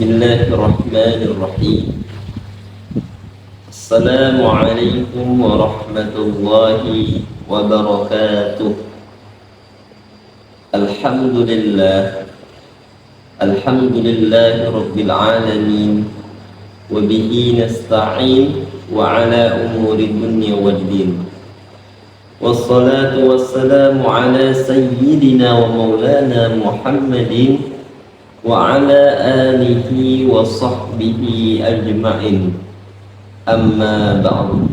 Bismillahirrahmanirrahim. Assalamualaikum warahmatullahi wabarakatuh. Alhamdulillahi rabbil alamin. Wa bihi nasta'in wa ala umuri dunya waddin. Wassalatu wassalamu ala sayyidina wa maulana Muhammadin wa ala alihi wa sahbihi ajma'in. Amma ba'du.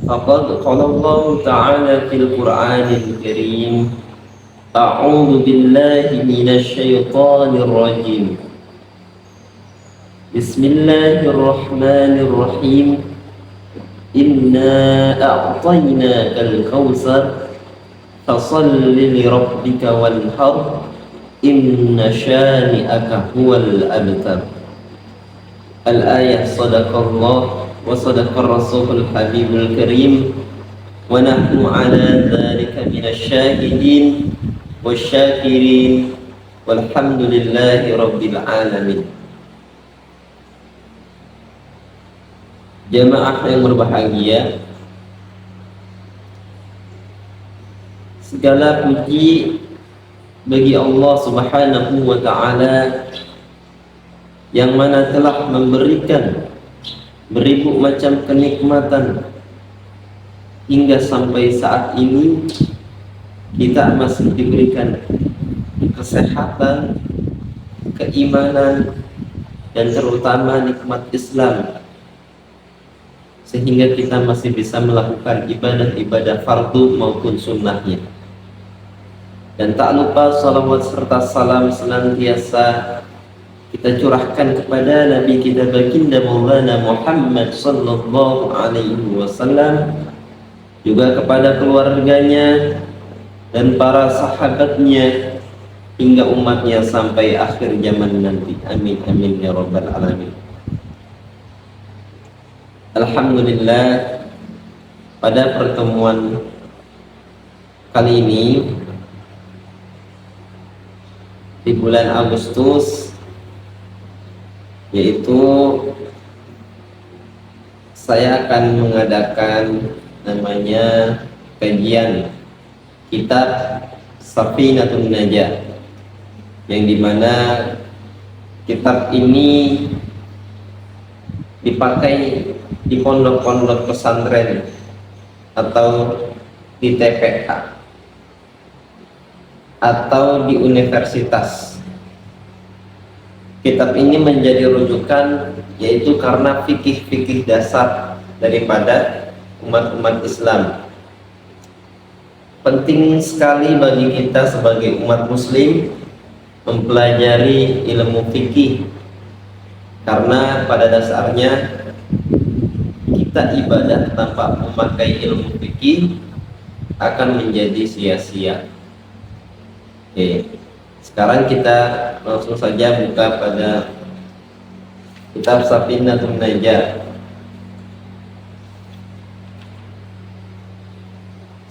Faqad qala Allah ta'ala fil Qur'anil Karim, a'udzu billahi minasy syaithanir rajim. Bismillahirrahmanirrahim. Inna a'tainakal kautsar fasalli li rabbika wanhar inna syani'aka huwal abtar. Al-ayah. Sadaqallah wa sadaqar rasulul habibul karim wa nahnu ala dhalika minasy syahidin wasyakirin walhamdulillahi rabbil alamin. Jamaah yang berbahagia, segala puji bagi Allah Subhanahu wa ta'ala yang mana telah memberikan beribu macam kenikmatan hingga sampai saat ini kita masih diberikan kesehatan, keimanan, dan terutama nikmat Islam, sehingga kita masih bisa melakukan ibadah-ibadah fardu maupun sunnahnya. Dan tak lupa salawat serta salam senantiasa kita curahkan kepada Nabi kita baginda Maulana Muhammad sallallahu alaihi wasallam, juga kepada keluarganya dan para sahabatnya hingga umatnya sampai akhir zaman nanti. Amin amin ya rabbal alamin. Alhamdulillah, pada pertemuan kali ini di bulan Agustus, yaitu saya akan mengadakan namanya kajian kitab Safinatun Najah, yang dimana kitab ini dipakai di pondok-pondok pesantren atau di TPA atau di universitas. Kitab ini menjadi rujukan yaitu karena fikih-fikih dasar daripada umat-umat Islam. Penting sekali bagi kita sebagai umat muslim mempelajari ilmu fikih, karena pada dasarnya kita ibadah tanpa memakai ilmu fikih akan menjadi sia-sia. Oke, sekarang kita langsung saja buka pada kitab Safinatun Najah.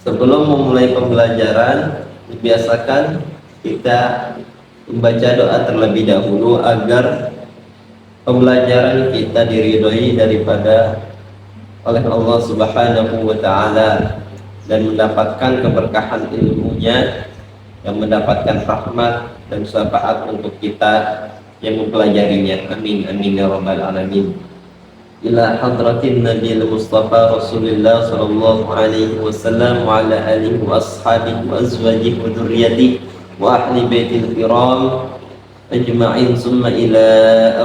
Sebelum memulai pembelajaran, dibiasakan kita membaca doa terlebih dahulu agar pembelajaran kita diridhoi daripada oleh Allah Subhanahu wa ta'ala dan mendapatkan keberkahan ilmunya, yang mendapatkan rahmat dan syafaat untuk kita yang mempelajarinya. Amin amin ya rabbal alamin. Ila hadratin Nabi Mustafa Rasulullah sallallahu alaihi wasallam wa ala alihi wa ashabihi wa azwajihi wa dzurriyyatihi wa ahli baitil kiram ajma'in, summa ila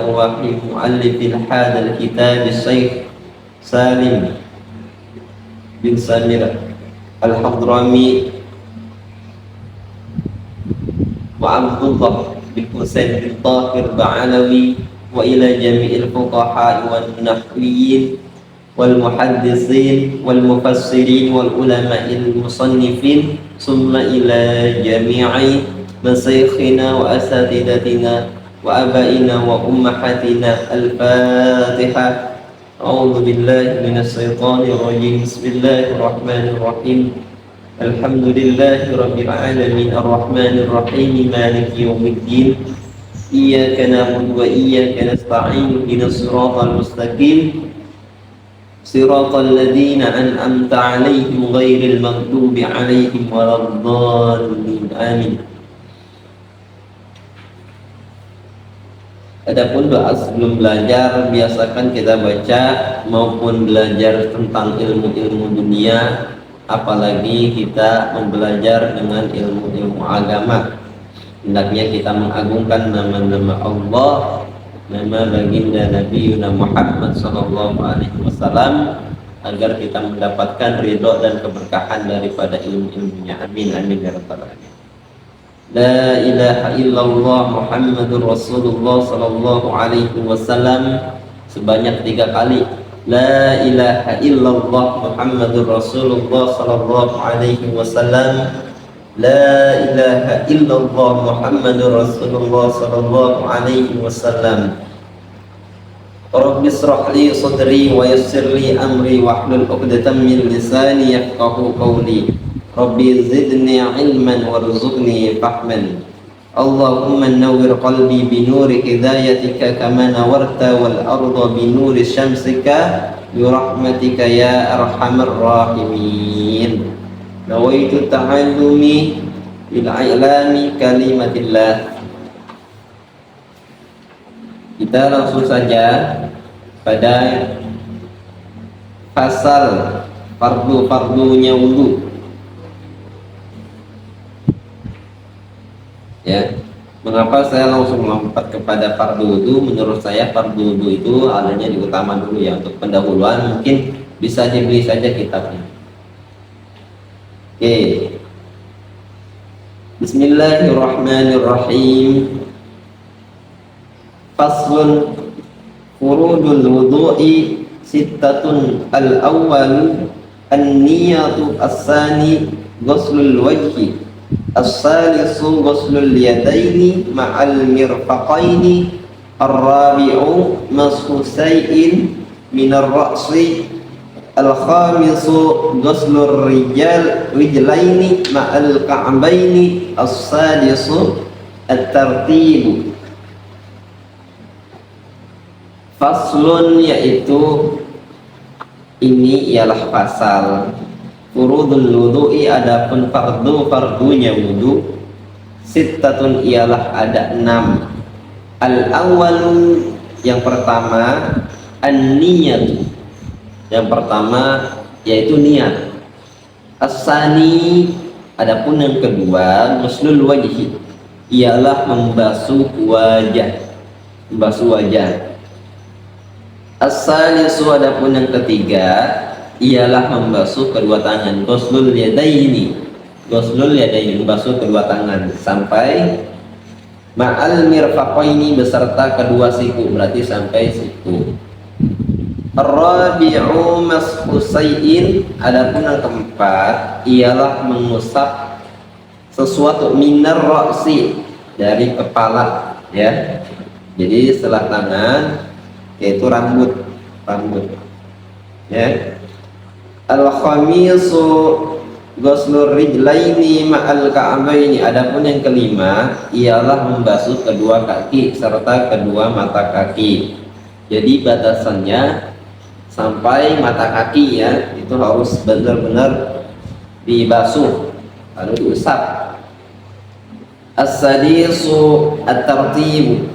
arwahi muallifil hadal kitab Syekh Salim bin Samir Al-Hadrami wa Abdullah bin Husain bin Tahir Ba'alawi wa ila jami'il fuqaha wal nahwiyin wal muhaddisin wal mufassirin wal ulama'il musannifin, summa ila jami'i masyayikhina wa asatidatina wa abaina wa ummahatina. Al-Fatihah. A'udzu billahi minasy syaithanir rajim. Bismillahirrahmanirrahim. Alhamdulillahi rabbil alamin arrahmanir rahim maliki yaumiddin iyyaka na'budu wa iyyaka nasta'in ihdinas siratal mustaqim siratal ladzina an'amta 'alaihim ghairil maghdubi 'alaihim waladdallin amin. Adapun doa sebelum belajar biasakan kita baca maupun belajar tentang ilmu-ilmu dunia, apalagi kita membelajar dengan ilmu-ilmu agama. Hendaknya kita mengagungkan nama-nama Allah, nama baginda Nabi Muhammad SAW, agar kita mendapatkan ridho dan keberkahan daripada ilmu-ilmunya. Amin amin ya rabbal alamin. La ilaha illallah Muhammadur Rasulullah sallallahu alaihi wasallam sebanyak 3 kali. La ilaha illallah Muhammadur Rasulullah sallallahu alaihi wasallam. La ilaha illallah Muhammadur Rasulullah sallallahu alaihi wasallam. Rabbi israh li sadri wa yassir li amri wahlul 'uqdatam min lisani yafqahu qawli. Rabbi zidni ilman warzuqni fahman. Allahumma nawwir qalbi binuri hidayatika kama nawarta wal arda binuri syamsika birahmatika ya arhamar rahimin. Nawaitu ta'allumi bil i'lami kalimatillah. Kita langsung saja pada pasal fardu-fardunya wudu. Ya, mengapa saya langsung melompat kepada fardu wudu? Menurut saya fardu wudu itu adanya di utama dulu ya. Untuk pendahuluan mungkin bisa dibeli saja kitabnya. Oke. Bismillahirrahmanirrahim. Faslun furudul wudu'i sittatun al-awwal an-niyatu as-sani ghuslul wajhi as-salisu ghuslul yadaini ma'al mirfaqaini ar-rabi'u mashu shay'in minar ra'si al-khamisu ghuslur rijlaini ma'al ka'baini as-sadisu at-tartibu. Faslun yaitu ini ialah pasal furudul wudu'i, adapun fardunya wudu sittatun ialah ada 6. Al-awwalu yang pertama an-niyat, yang pertama yaitu niat. As-sani adapun yang kedua ghuslul wajhi ialah membasuh wajah. As-salisu adapun yang ketiga ialah membasuh kedua tangan. Ghuslul yadaini membasuh kedua tangan sampai ma'al mirfaqaini beserta kedua siku, berarti sampai siku. Ar-rabi'u mashu shay'in adapun yang keempat ialah mengusap sesuatu minar ra'si dari kepala ya. Jadi setelah tangan yaitu rambut ya. Al-khamisu ghuslur rijlaini ma'al ka'baini adapun yang kelima ialah membasuh kedua kaki serta kedua mata kaki. Jadi batasannya sampai mata kaki ya, itu harus benar-benar dibasuh lalu diusap. As-sadisu at-tartibu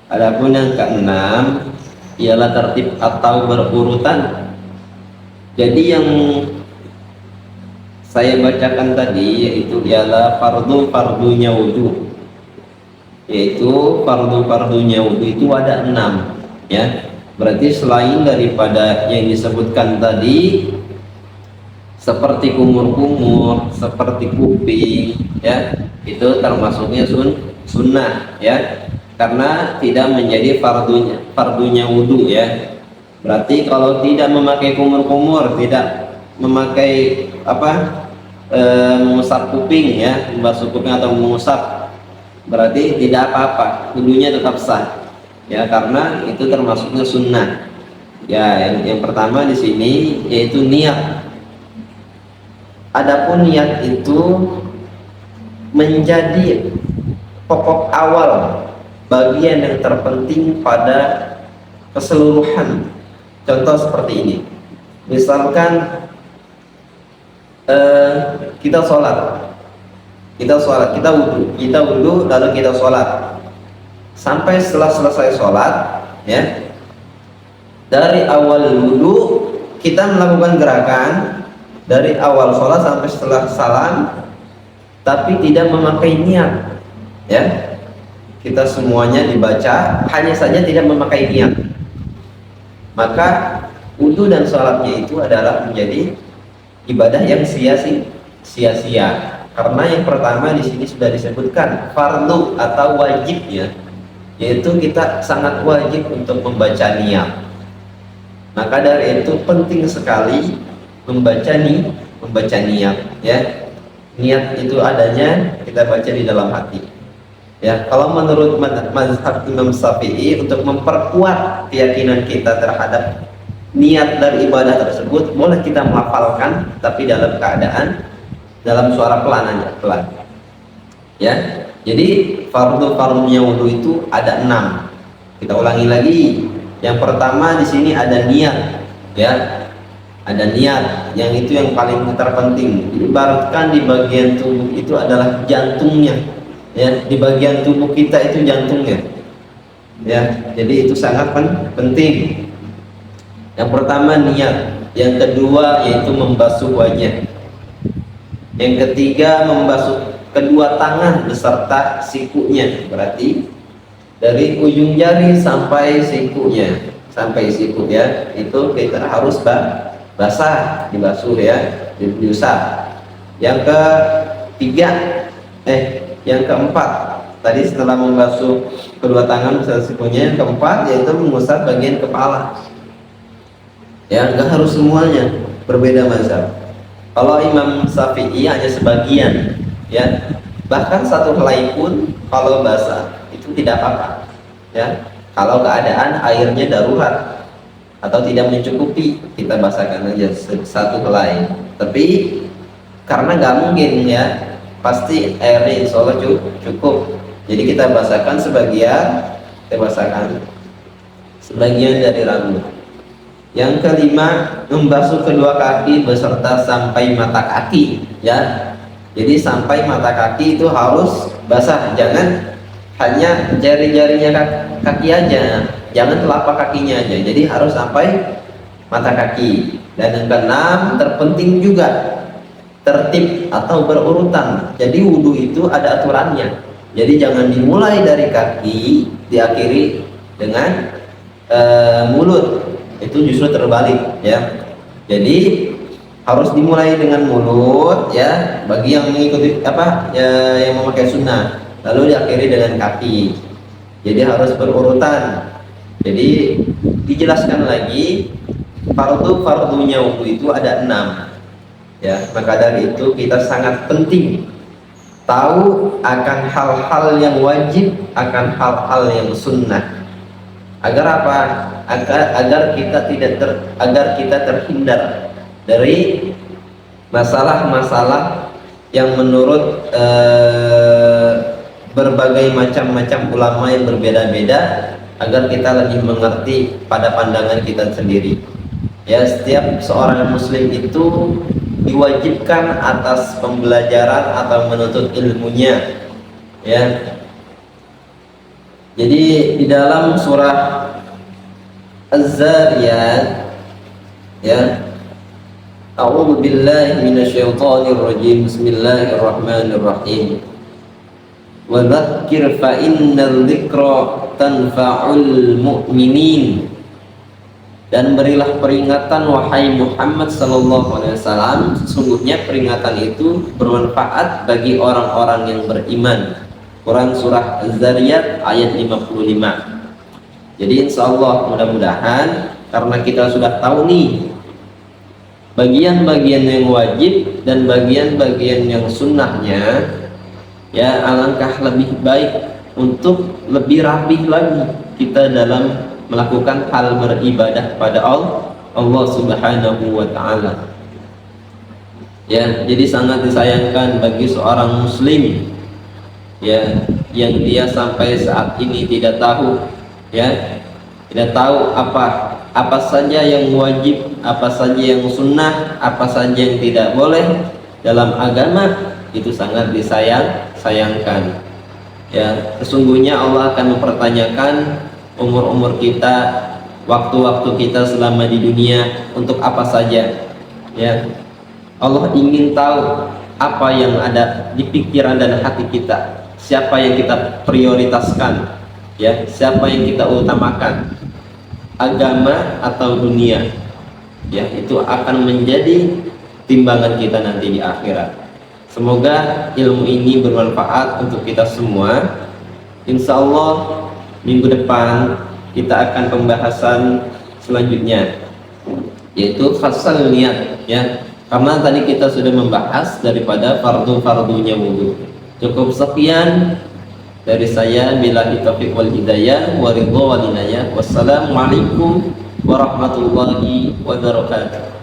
adapun yang keenam ialah tertib atau berurutan. Jadi yang saya bacakan tadi yaitu ialah fardunya wudu. Yaitu fardunya wudu itu ada 6 ya. Berarti selain daripada yang disebutkan tadi seperti kumur-kumur, seperti kuping ya, itu termasuknya sunnah ya. Karena tidak menjadi fardunya wudu ya. Berarti kalau tidak memakai kumur-kumur, tidak memakai mengusap kuping ya, membasuh kuping atau mengusap, berarti tidak apa-apa, wudunya tetap sah ya, karena itu termasuknya sunnah ya. Yang pertama di sini yaitu niat. Adapun niat itu menjadi pokok awal, bagian yang terpenting pada keseluruhan. Contoh seperti ini, misalkan kita sholat, kita wudhu lalu kita sholat. Sampai setelah selesai sholat, ya, dari awal wudhu kita melakukan gerakan dari awal sholat sampai setelah salam, tapi tidak memakai niat, ya. Kita semuanya dibaca, hanya saja tidak memakai niat. Maka wudhu dan sholatnya itu adalah menjadi ibadah yang sia-sia. Karena yang pertama di sini sudah disebutkan fardu atau wajibnya, yaitu kita sangat wajib untuk membaca niat. Maka dari itu penting sekali membaca niat, ya. Niat itu adanya kita baca di dalam hati. Ya, kalau menurut mazhab Imam Syafi'i, untuk memperkuat keyakinan kita terhadap niat dari ibadah tersebut, boleh kita melafalkan, tapi dalam keadaan dalam suara pelan aja, pelan. Ya, jadi fardu-fardunya wudhu itu ada 6. Kita ulangi lagi. Yang pertama di sini ada niat, ya. Ada niat, yang itu yang paling terpenting. Ibaratkan di bagian tubuh itu adalah jantungnya, ya. Di bagian tubuh kita itu jantungnya, ya. Jadi itu sangat penting. Yang pertama niat, yang kedua yaitu membasuh wajah, yang ketiga membasuh kedua tangan beserta sikunya, berarti dari ujung jari sampai sikunya, ya, itu kita harus basah, dibasuh, ya, diusap. Yang ketiga, yang keempat, tadi setelah membasuh kedua tangan beserta sikunya, yang keempat yaitu mengusap bagian kepala. Ya, enggak harus semuanya, berbeda mazhab. Kalau Imam Syafi'i hanya sebagian, ya. Bahkan satu helai pun kalau basah itu tidak apa-apa, ya. Kalau keadaan airnya darurat atau tidak mencukupi, kita basahkan aja satu helai. Tapi karena nggak mungkin, ya, pasti airnya insya Allah cukup. Jadi kita basahkan sebagian dari rambut. Yang kelima, membasuh kedua kaki beserta sampai mata kaki, ya. Jadi sampai mata kaki itu harus basah, jangan hanya jari-jarinya kaki aja, jangan telapak kakinya aja. Jadi harus sampai mata kaki. Dan yang keenam, terpenting juga tertib atau berurutan. Jadi wudhu itu ada aturannya. Jadi jangan dimulai dari kaki, diakhiri dengan mulut. Itu justru terbalik, ya. Jadi harus dimulai dengan mulut, ya, bagi yang mengikuti yang memakai sunnah, lalu diakhiri dengan kaki. Jadi harus berurutan. Jadi dijelaskan lagi, fardunya wudhu itu ada 6, ya. Maka dari itu kita sangat penting tahu akan hal-hal yang wajib, akan hal-hal yang sunnah. Agar apa? Agar kita terhindar dari masalah-masalah yang menurut berbagai macam ulama yang berbeda-beda, agar kita lebih mengerti pada pandangan kita sendiri. Ya, setiap seorang muslim itu diwajibkan atas pembelajaran atau menuntut ilmunya, ya. Jadi di dalam surah Az-Zariyat, ya, a'udzu billahi minasyaitonir rajim. Bismillahirrahmanirrahim. Wa dzakir fa innal dzikra tanfa'ul mu'minin. Dan berilah peringatan wahai Muhammad sallallahu alaihi wasallam, sesungguhnya peringatan itu bermanfaat bagi orang-orang yang beriman. Quran surah Az-Zariyat ayat 55. Jadi insya Allah mudah-mudahan, karena kita sudah tahu nih bagian-bagian yang wajib dan bagian-bagian yang sunnahnya, ya, alangkah lebih baik untuk lebih rapih lagi kita dalam melakukan hal beribadah pada Allah Subhanahu wa ta'ala. Ya, jadi sangat disayangkan bagi seorang muslim ya yang dia sampai saat ini tidak tahu, ya, tidak tahu apa saja yang wajib, apa saja yang sunnah, apa saja yang tidak boleh dalam agama. Itu sangat disayangkan. Ya, sesungguhnya Allah akan mempertanyakan umur-umur kita, waktu-waktu kita selama di dunia untuk apa saja. Ya, Allah ingin tahu apa yang ada di pikiran dan hati kita, siapa yang kita prioritaskan, ya, siapa yang kita utamakan, agama atau dunia. Ya, itu akan menjadi timbangan kita nanti di akhirat. Semoga ilmu ini bermanfaat untuk kita semua. Insya Allah minggu depan kita akan pembahasan selanjutnya, yaitu fasal niat, ya. Karena tadi kita sudah membahas daripada fardu-fardunya wudu. Cukup sekian dari saya, billahi taufiq wal hidayah wa ridha wal inayah. Wassalamualaikum warahmatullahi wabarakatuh.